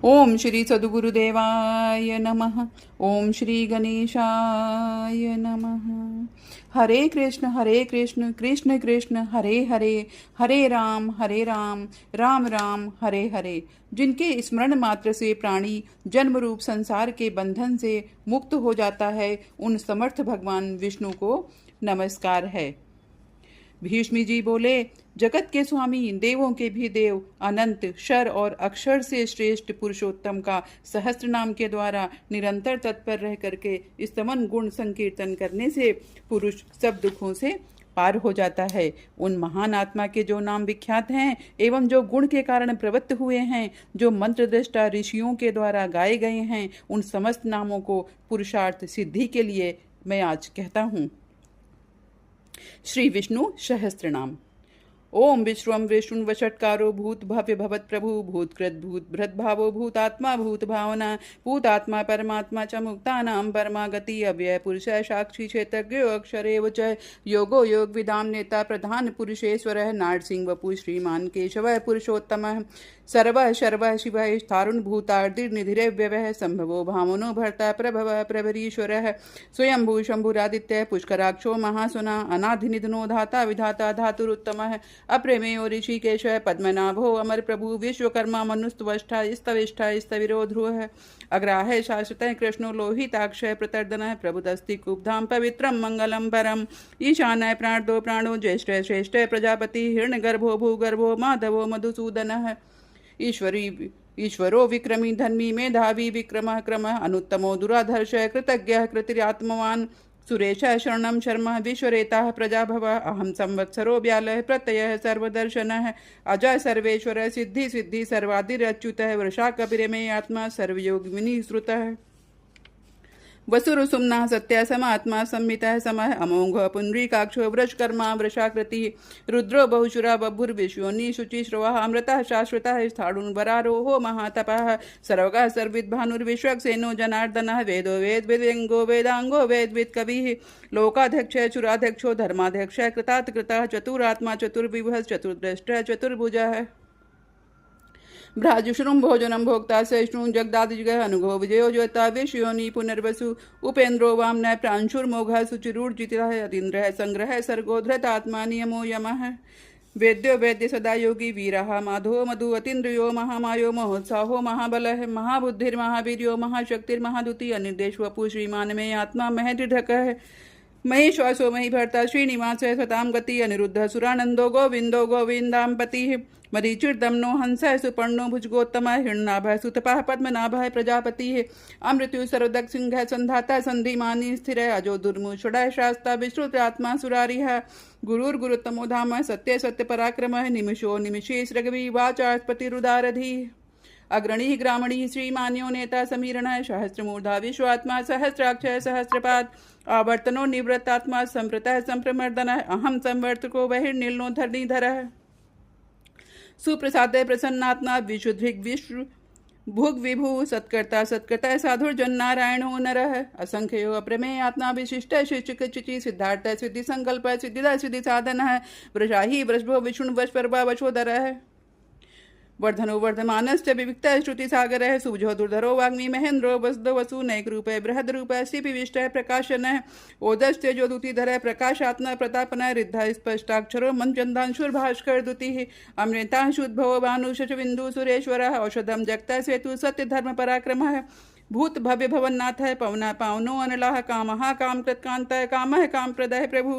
ओम श्री सद्गुरुदेवाय नमः। ओम श्री गणेशाय नमः। हरे कृष्ण कृष्ण कृष्ण हरे हरे, हरे राम राम राम हरे हरे। जिनके स्मरण मात्र से प्राणी जन्म रूप संसार के बंधन से मुक्त हो जाता है, उन समर्थ भगवान विष्णु को नमस्कार है। भीष्मी जी बोले, जगत के स्वामी, देवों के भी देव, अनंत शर और अक्षर से श्रेष्ठ पुरुषोत्तम का सहस्त्र नाम के द्वारा निरंतर तत्पर रह करके स्तमन गुण संकीर्तन करने से पुरुष सब दुखों से पार हो जाता है। उन महान आत्मा के जो नाम विख्यात हैं एवं जो गुण के कारण प्रवृत्त हुए हैं, जो मंत्र दृष्टा ऋषियों के द्वारा गाए गए हैं, उन समस्त नामों को पुरुषार्थ सिद्धि के लिए मैं आज कहता हूँ। श्री विष्णु सहस्त्र नाम। ओम विश्वम विष्णु वषटकारो भूत भव्य भवत प्रभु भूतकृत भूत भृत भावो भूतात्मा भूत भावना भूतात्मा परमात्मा च मुक्तानां परमागति अव्यय पुरुष साक्षी क्षेत्रज्ञो अक्षरेव च योगो योग विदाम नेता प्रधान पुरुषेश्वरः नारसिंह वपु श्रीमान केशवः पुरुषोत्तमः सर्वः शर्वः शिवः स्थारुण भूतार्दिर्निधिरेव्यवः संभवो भावनो भर्ता प्रभवः प्रभरीश्वरः स्वयंभू शंभुरादित्यः पुष्कराक्षो महासुना अनाधिनिधनो धाता विधाता धातुरुत्तमः अप्रेमेयो ऋषिकेश पद्मनाभो अमर प्रभु विश्वकर्मा मनुस्त्वष्टा स्तविष्ठा स्तविरो ध्रुवः अग्राह शाश्वतः कृष्णो लोहिताक्षय प्रतर्दनः प्रभुदस्ति कुब्धाम पवित्रम मंगलम परम ईशानः प्राणदो प्राणो ज्येष्ठ श्रेष्ठ प्रजापति हिरण्यगर्भो भूगर्भो माधवो मधुसूदनः ईश्वरो विक्रमी धर्मी मेधावी विक्रमः क्रमः अनुत्तमो दुराधर्ष कृतज्ञः कृतिरात्मवान् सुरेशः शरणं शर्मः विश्वरेताः प्रजाभवः अहं संवत्सरो व्यालः प्रत्ययः सर्वदर्शनः अजय सर्वेश्वरः सिद्धि सिद्धि सर्वादिरच्युतः वृषा कपिरे आत्मा सर्वयोग विनिश्रुतः वसुरुसुम्ना सत्य समात्मा संमितः समः अमोघ पुण्डरीकाक्षो वृषकर्मा वृषाकृति रुद्रो बहुशुरा बभुर्विश्वोनि शुचिश्रवः अमृतः शाश्वतः स्थाणुन् वरारोहो महातपः सर्वगः सर्विद्भानुर्विश्वक्सेनो जनार्दनः वेदो वेद वेदेङ्गो वेदाङ्गो वेदवित् कविः लोकाध्यक्षः चुराध्यक्षो धर्माध्यक्षः कृतात् कृतः चतुरात्मा चतुर्विभः चतुर्द्रष्टः चतुर्भुजः भ्राजुश्रुम भोजनम भोक्ता सहिष्णु जगदादिजगह अनुभव विजयो ज्योता विषयोनि पुनर्वसु उपेन्द्रो वामनः प्रांशुर्मोघः सुचिरूर्जितः अतीन्द्रः संग्रह सर्गोधृत आत्मा नियमो यमः वेद्यो वेद्य सदा योगी वीरः माधो मधु अतीन्द्रियो महामायो महोत्साहो महाबलः महाबुद्धिर्महावीर्यो महाशक्तिर्महादुति अनिर्देश वपु श्रीमान में आत्मा महदृढकः महेश्वासो मही भर्ता श्रीनिवास स्वताम गति अनिरुद्ध सुरानंदो गोविंदो गोविंदाम्पति मरीचिर्दमनो हंस सुपर्णो भुजगोत्तम हिरणाभ सुतपः पद्मनाभ प्रजापति अमृत्यु सर्वदक सिंह संधाता संधिमानी स्थिर अजो दुर्मुषुड शास्ता विश्रुतात्मा सुरारिः गुरुर्गुरुतमो धाम सत्य सत्य पराक्रम निमिषो निमिषे सृगवी वाचास्पतिरुदारधि अग्रणी ग्रामणी श्रीमान्यो नेता समीरण सहस्रमूर्धा विश्वात्मा सहस्राक्ष सहस्रपाद आवर्तनो निवृत्तात्मा संप्रतः संप्रमर्दन अहम संवर्तको बहिर्निलनो धरणीधर सुप्रसाद प्रसन्नात्मा विशुद्धिक विश्व भुग विभु सत्कर्ता सत्कर्ता साधुर्जन नारायणो नरः असंख्यो अप्रमेय आत्मा विशिष्ट शिष्टि सिद्धार्थ सिद्धि संकल्प सिद्धिदा सिद्धि साधन वृषाही वृषभो विष्णु वशपर्वा वशोधरः वर्धनो वर्धमानश्च विविक्तः श्रुतिसागरः सुबुजो दुर्धरो वाग्मी महेन्द्रो वसुदो वसु नैकरूपः बृहद्रूपः श्रीपिविष्टः प्रकाशनः ओदस्तेजो दुतिधरः प्रकाशात्मा प्रतापनः रिद्धः स्पष्टाक्षरो मञ्चन्दांशुर्भास्कर दुतिः अमृतांशुद्भवो भानुशशबिन्दु सुरेश्वरः औषधं जगतः सेतु सत्यधर्म पराक्रमः भूत भव्य भवन्नाथ पवना पावनो अनलाह कामः कामकृत्कान्तः कामः कामप्रदः प्रभु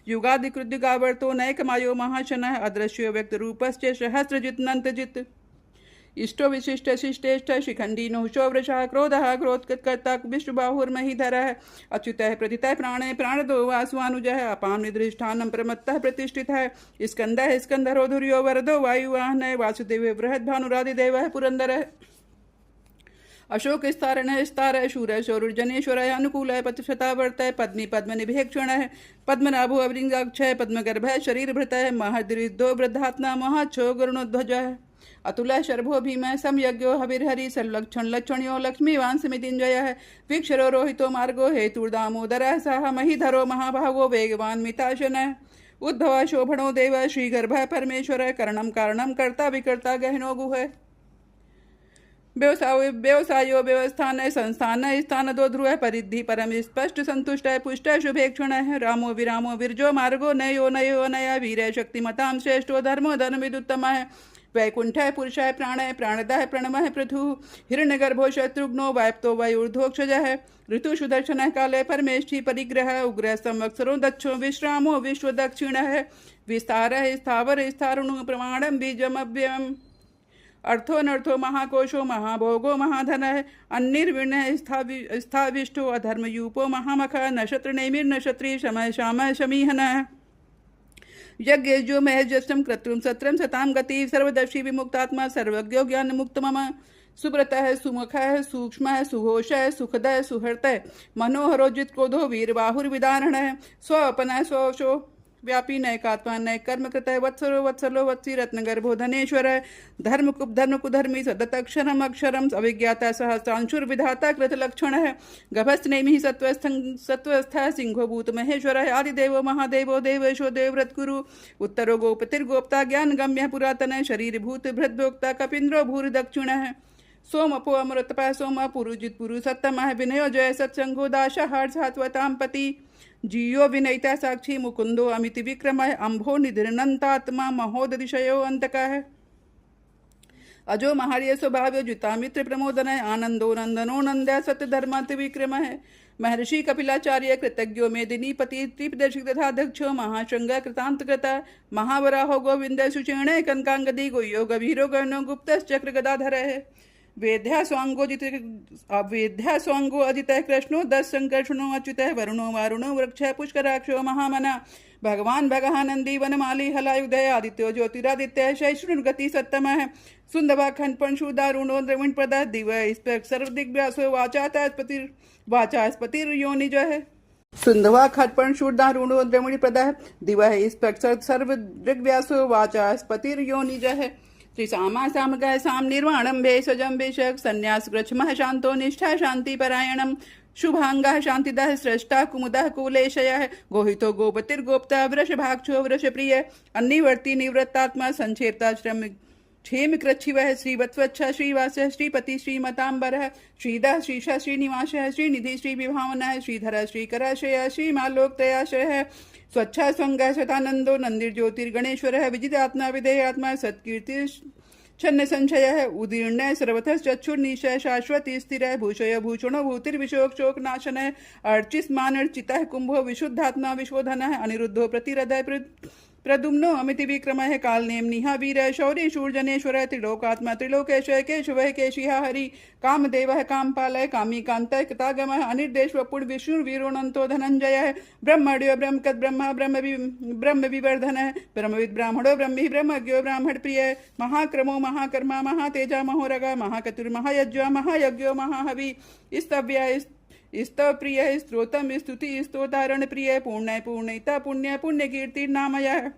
युगादिकृद्युगावर्तो नैकमायो महाशनः अदृश्यो व्यक्तरूपश्च सहस्रजित् इष्टो विशिष्ट शिष्टेष्ट शिखंडी नहुषो वृषः क्रोधः क्रोधकृत्कर्ता विष्णुबाहुर्महीधरः अच्युतः प्रथितः प्राणे प्राणदो वासुवानुजः अपां निधृष्ठानं प्रमत्तः प्रतिष्ठितः स्कन्दः स्कन्धरो धुर्यो वरदो वायुवाहनः वासुदेव बृहद्भानुरादिदेवः पुरन्दरः अशोक स्तारण स्तार शूर शौरुर्जनेश्वर अनुकूल पथशतावर्त पद्मी पद्मनिभेक्षण पद्मनाभो अवलिंगाक्षय पद्मगर्भ शरीरभृत महदृद्धो वृद्धात्मा महाच्छो गरुणोध्वज अतुल शर्भो भीम समयज्ञो हविर्हरि संलक्षण लक्षण्यो लक्ष्मीवान समितिंजय वीक्षरो रोहितो मार्गो हेतुर्दामोदर सह महीधरो महाभावो वेगवान मिताशन उद्भव शोभनो देव श्रीगर्भ परमेश्वर करणम कारणम कर्ता विकर्ता गहनो गुह व्यवसायो व्यवस्थान संस्थान स्थान दो ध्रुव परिधि परम स्पष्ट संतुष्ट पुष्ट शुभेक्षण रामो विरामो विरजो मार्गो नयो नयो नया वीर शक्तिमतां श्रेष्ठो धर्मो धर्मविदुत्तम वैकुंठ पुरुषाय प्राणय प्राणदाय प्रणमः पृथु हिरण्यगर्भो शत्रुघ्नो वायप्तो वायुर्धोक्षज ऋतु सुदर्शन काले परमेष्ठी परिग्रह उग्र संवत्सरो दक्षो विश्रामो विश्व दक्षिण विस्तार स्थावर स्थारुणु प्रमाणम बीजमव्ययम् अर्थो अनर्थो महाकोशो महाभोगो महाधन अन्निर्विण स्थाविष्टो अधर्मयूपो महामख नक्षत्र नैमिर्नक्षत्री शमय श्याम शमीहन यज्ञ महजस्टम कृत्रुम सत्रम सताम गति सर्वदर्शी विमुक्तात्मा सर्वज्ञो ज्ञान मुक्त मम सुब्रत सुमुख सूक्ष्म सुघोष सुखद सुहृत मनोहरोजित क्रोधो वीर बाहुर्विदारण स्वपन स्वशो व्यापी नैकात्मा नय कर्म कृत वत्सरो वत्सलो वत्सी रत्नगर्भो धनेश्वर धर्म कुधर्मी सदतक्षरम अक्षरम अभिज्ञाता सहस्रांशुर विधाता कृत लक्षण है गभस्त नेमि सत्वस्थ सिंहो भूत महेश्वर आदिदेवो महादेवो देवेशो देवव्रत कुरु उत्तरो गोपतिर्गोप्ता ज्ञान गम्य पुरातन शरीर भूत भृद्भोक्ता कपिन्द्रो भूरि दक्षिण है सोम अपो अमृतपा सोम पुरुजित पुरु सत्तम विनयो जय सत्संगो दाशा हार्सात्वताम पति जियो विनयता साक्षी मुकुंदो अमिति विक्रम अंभो निधिर्नंतात्मा महोदतिशयो अंतक अजो महार्य स्वभाव जुतामित्र प्रमोदन आनंदो नंदनो नंद सत्य धर्मात विक्रम महर्षि कपिलाचार्य कृतज्ञो मेदिनी पति त्रिपदर्शिक तथा दक्षो महाशृंग कृतांत कृत महावराहो गोविंद सुचेण कनकांगदी गोयो गभीरो गणो गुप्त चक्र गदाधर वेद्या स्वांगो अजित कृष्णो 10 संकर्षणो अच्युत वरुणो वारुणो वृक्ष पुष्कराक्षो महामना भगवान भगहानंदी वनमाली हलायुदय आदित्यो ज्योतिरादित्य शैश्रुगति सत्तम सुंदवा खंडपण शूदारुणो द्रविण प्रद दिव सर्वदिग्व्यासो वाचास्पतिर योनिज है सुंदवा खटपण शूदारुणो द्रविण प्रद दिव सर्व दिग्व्यासो वाचास्पतिर योनिज है त्रिसामा सामगाय साम निर्वाणम भेषजम भेषक संन्यास गृच्छमः शांतो निष्ठा शांति परायणम शुभांगा शांतिदः स्रष्टा कुमुदः कुलेशयः गोहितो गोपतिर्गोप्ता वृषभाक्षो वृषप्रिय अन्निवर्ती निवृत्तात्मा संक्षेप्ता श्रम क्षेम कृच्छिवः श्रीवत्सवच्छ श्रीवासः श्रीपति श्रीमतांबरः श्रीदः श्रीशः श्रीनिवासः श्रीनिधि श्रीविभावनः श्रीधरः श्रीकराशयः श्रीमालोकत्रयाश्रयः स्वच्छ स्वंग शतानंदो नंदिर्ज्योतिर्गणेश्वर विजितात्मा विधेयात्मा सत्कीर्ति छन्न संशय उदीर्ण सर्वथ चक्षुर्निशय शाश्वती स्थिर भूषय भूषणो भूतिर्विशोक शोक नाशन अर्चिस्मान अर्चिता कुंभो विशुद्धात्मा विश्वधन अनिरुद्धो प्रतिरदय प्रदुम्नो अमिति विक्रम काल नेम निहा वीर शौर्य शूर्जनेश्वर त्रिलोकात्मा त्रिलोकेश केशव केशिहा हरि कामदेव कामपाल कामी कांत कृतागम अनिर्देश वपुड़ विष्णु वीरोनंतो धनंजय ब्रह्मण्यो ब्रह्मकद ब्रह्म विवर्धन ब्रह्मविद ब्राह्मणो ब्रह्मी ब्रह्मज्ञो ब्राह्मण प्रिय महाक्रमो महाकर्मा महातेजा महोरगा महाकतुर महायज्ञ महायज्ञो महाहवि स्तव्य स्तव प्रिय स्त्रोतम स्तुति स्तोतारण प्रिय पुण्य पूर्णिता पुण्य पुण्य कीर्ति नामय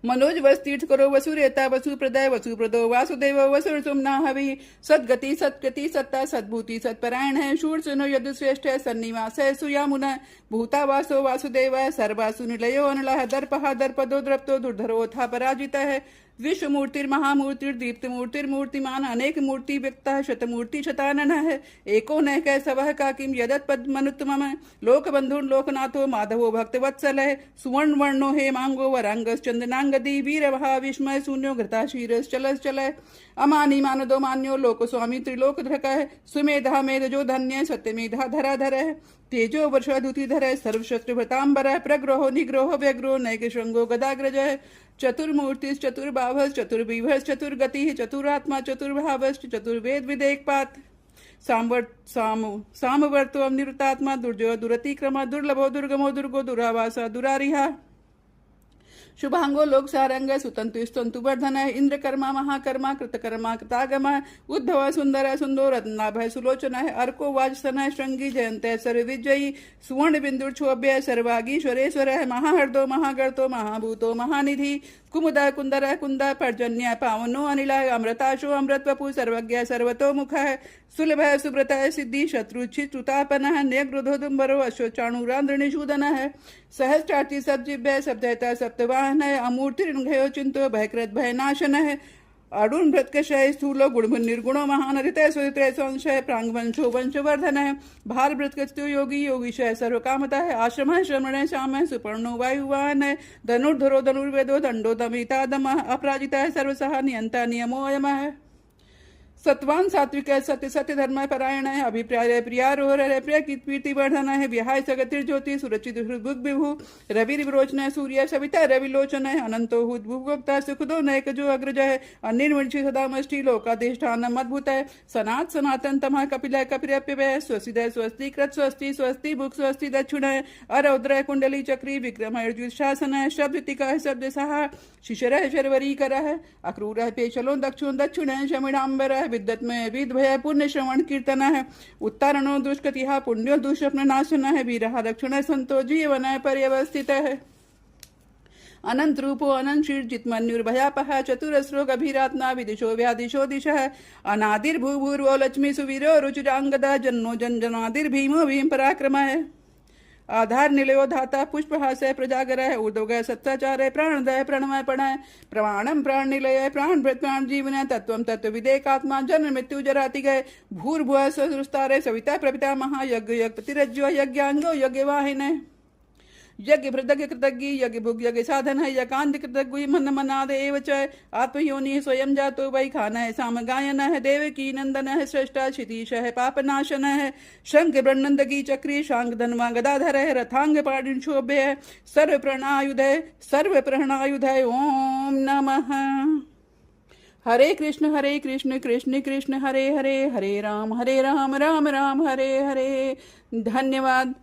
मनोज वस्तीर्थ करो वसुरेता वसु प्रदय वसु प्रदो वासुदेव वसुर सुमना हवि सदगति सत्कृति सत्ता सद्भूति सत्परायण है शूर सुनो यदु श्रेष्ठ सन्निवास है सुयामुन भूतावासो वासुदेव सर्वासु निलयो अनलः दर्पहा दर्पदो द्रप्तो दुर्धरोथा पराजित है विश्वमूर्तिर्महामूर्तिर्दीप्त मूर्तिर्मूर्तिमान अनेक मूर्ति व्यक्ता शतमूर्ति शतानन है एको न कह सवह का किम यदत पद्मनुत्तम लोकबंधुर लोकनाथो माधवो भक्तवत्सल है सुवर्ण वर्णो हे मांगो वरांगस चंदनांगदी वीरवहा विस्मय शून्यो घृता शीरस चलस चलय अमानी मानदो मान्यो लोक स्वामी त्रिलोक धृक है सुमेधा मेधजो धन्य सत्यमेधा धराधर है तेजो वर्षाधुतिधर सर्वशस्त्र भृतांबर प्रग्रहो निग्रहो व्यग्रो नैक श्रृंगो गदाग्रज है चतुर्मूर्ति चतुर्भाव चतुर्विभ चतुर्गति चतुरात्मा चतुर्भावश्च चतुर्वेद विदेकपात सामवर्तो अनिवृत्तात्मा दुर्जो दुरतिक्रम दुर्लभो दुर्गमो दुर्गो दुरावासा दुरारिहा शुभांगो लोक सारंग सुतंतु स्तंतु वर्धन इंद्रकर्मा महाकर्मा कृतकर्मा कृतागम उद्धव सुंदर सुंदो रत्नाभ सुलोचन अर्को वाजसन श्रृंगी जयंत सर्वविजयी सुवर्ण बिंदु क्षोभ्य सर्वागीश्वरेश्वर महाहर्दो महागर्तो महाभूतो महानिधि कुमुद कुंदर कुंद पर्जन्य पावनो अनिल अमृताशो अमृत वपु सर्वज्ञ सर्वतोमुख सुलभ सुब्रत सिद्धि शत्रुचितापन न्यग्रोधोदुम्बरो अश्वचाणुरांद्रनिषूदन सहस्रार्ति सब्जिभ्य सब्दयता सप्तवाहन अमूर्तिर्घयो चिंतो भयकृत भयनाशन अरुण भृतकशय स्थूलो गुण निर्गुणो महान हृतय सुहृतय संशय प्रांगवंशो वंशवर्धन है भार भृतकस्तु योगी योगीशय सर्वकामता है आश्रम है श्रमण श्याम है सुपर्णो वायुवान है धनुर्धरो धनुर्वेदो दंडो दमिता दम अपराजिता है सर्वसहा नियंता नियमो यम है सत्वान सात्विक है सत्य सत्य धर्म परायण है अभिप्राय प्रियारोह है प्रिय कीर्ति वर्धन है विहाय सगतिर ज्योति सुरचित हृदुग विभु रवि विरोचन है सूर्य सविता रविलोचन है अनंतो भुगोक्ता सुखदो नयक जो अग्रज है अनिर्वंशी सदा मष्टि लोकाधिष्ठान अद्भुत है सनात सनातन तम कपिल कपिरप्य स्वस्ति स्वस्ति कृत स्वस्ति स्वस्ति भुक् स्वस्ति दक्षिण है अरौद्र कुंडली चक्री विक्रम है शासन है शब्द टिका है शब्द सहा शिशर है शर्वरी कर है अक्रूर है पेशलो दक्षिण दक्षिण है शमिड़ांबर है विद्वत में विद भय पुण्य श्रवण कीर्तन है उत्तारणो दुष्कतिहा पुण्यो दुष्स्वप्न नाशन है वीरहा दक्षिण संतो जीवन पर्यवस्थित है अनंत रूपो अनंत शीर जितमन्युर्भयापह चतुरस्रो गभीरात्मा विदिशो व्यादिशो दिश अनादिर्भूभूर्वो लक्ष्मी सुवीरो रुचिरांगदा जन्नो जन जनादिर भीमो भीम पराक्रम है आधार निलयो धाता पुष्पहास है प्रजागर है उदोगय सत्याचार है प्राणदय प्रणमय प्रणय प्रमाणम प्राण निलय प्राण भृत प्राण जीवन है तत्व तत्व विदेकात्मा जन्म मृत्यु जराति गए भूर्भुव सुस्तारे सविता प्रपिता महायज्ञ यज्ञ प्रतिरज्यो यज्ञांगो यज्ञ वाहिन यज्ञ भृदज्ञ कृतज्ञ यज्ञ भुग यज्ञ साधन है यकांत कृतज्ञ मन मनाद एव च आत्मयोनि स्वयं जातो वै खान है साम गायन है देव की नंदन है श्रेष्ठा क्षितीश है पापनाशन है शंख ब्रह्नंद की चक्री शांग धनवा गदाधर है रथांग पाणि शोभ्य है सर्व प्रणायुध है ओम नमः। हरे कृष्ण कृष्ण कृष्ण हरे हरे हरे राम राम राम हरे हरे। धन्यवाद।